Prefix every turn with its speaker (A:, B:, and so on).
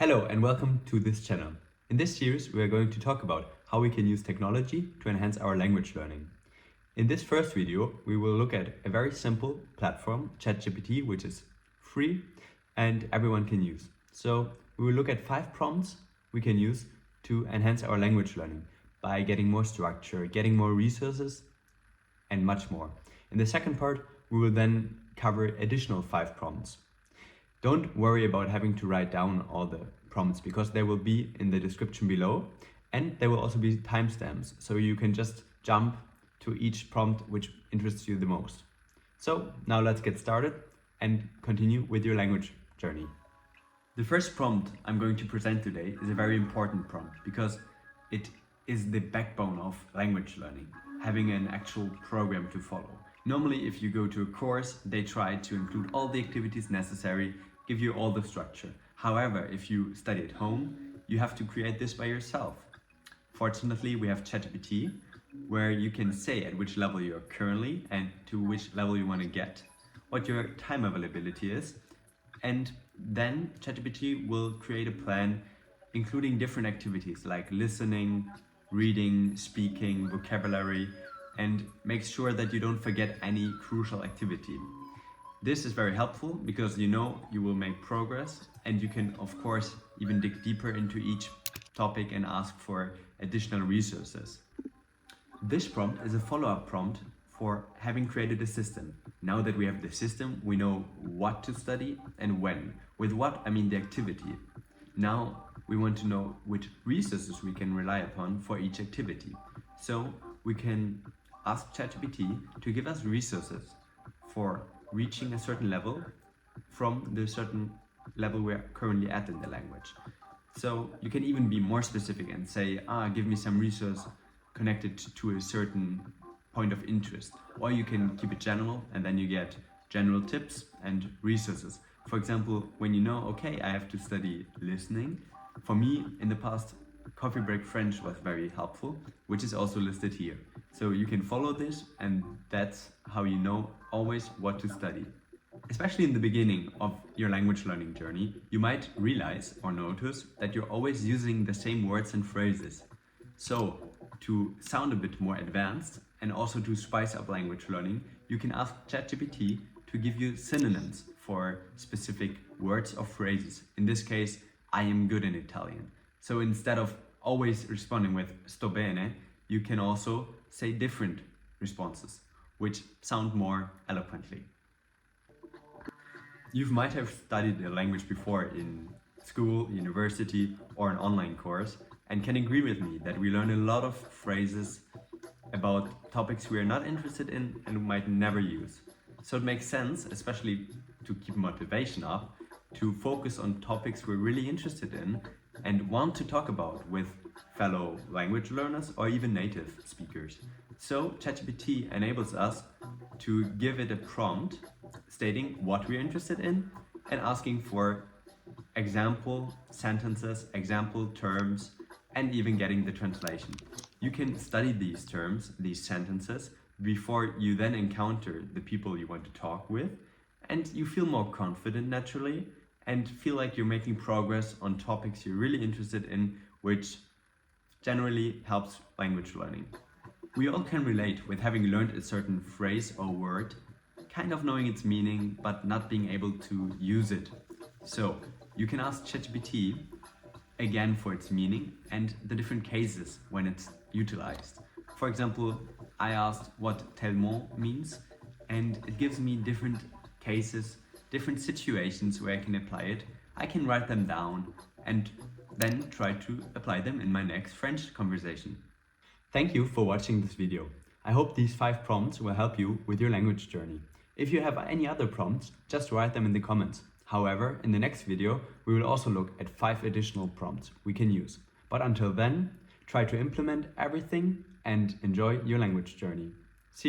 A: Hello and welcome to this channel. In this series, we are going to talk about how we can use technology to enhance our language learning. In this first video, we will look at a very simple platform, ChatGPT, which is free and everyone can use. So we will look at 5 prompts we can use to enhance our language learning by getting more structure, getting more resources, and much more. In the second part, we will then cover additional 5 prompts. Don't worry about having to write down all the prompts because they will be in the description below, and there will also be timestamps, so you can just jump to each prompt which interests you the most. So now let's get started and continue with your language journey. The first prompt I'm going to present today is a very important prompt because it is the backbone of language learning, having an actual program to follow. Normally, if you go to a course, they try to include all the activities necessary, give you all the structure. However, if you study at home, you have to create this by yourself. Fortunately, we have ChatGPT, where you can say at which level you are currently and to which level you want to get, what your time availability is, and then ChatGPT will create a plan including different activities like listening, reading, speaking, vocabulary, and make sure that you don't forget any crucial activity. This is very helpful because you know you will make progress, and you can of course even dig deeper into each topic and ask for additional resources. This prompt is a follow-up prompt for having created a system. Now that we have the system, we know what to study and when. With what, I mean the activity. Now we want to know which resources we can rely upon for each activity. So we can ask ChatGPT to give us resources for reaching a certain level from the certain level we're currently at in the language. So you can even be more specific and say, give me some resource connected to a certain point of interest. Or you can keep it general and then you get general tips and resources. For example, when you know, okay, I have to study listening. For me, in the past, coffee break French was very helpful, which is also listed here. So you can follow this, and that's how you know always what to study. Especially in the beginning of your language learning journey, you might realize or notice that you're always using the same words and phrases. So to sound a bit more advanced and also to spice up language learning, you can ask ChatGPT to give you synonyms for specific words or phrases. In this case, I am good in Italian. So instead of always responding with sto bene, you can also say different responses, which sound more eloquently. You might have studied a language before in school, university, or an online course, and can agree with me that we learn a lot of phrases about topics we are not interested in and might never use. So it makes sense, especially to keep motivation up, to focus on topics we're really interested in and want to talk about with fellow language learners or even native speakers. So ChatGPT enables us to give it a prompt stating what we're interested in and asking for example sentences, example terms, and even getting the translation. You can study these terms, these sentences, before you then encounter the people you want to talk with, and you feel more confident naturally and feel like you're making progress on topics you're really interested in, which generally helps language learning. We all can relate with having learned a certain phrase or word, kind of knowing its meaning, but not being able to use it. So you can ask ChatGPT again for its meaning and the different cases when it's utilized. For example, I asked what tellement means, and it gives me different cases, different situations where I can apply it. I can write them down and then try to apply them in my next French conversation. Thank you for watching this video. I hope these 5 prompts will help you with your language journey. If you have any other prompts, just write them in the comments. However, in the next video, we will also look at 5 additional prompts we can use. But until then, try to implement everything and enjoy your language journey. See you.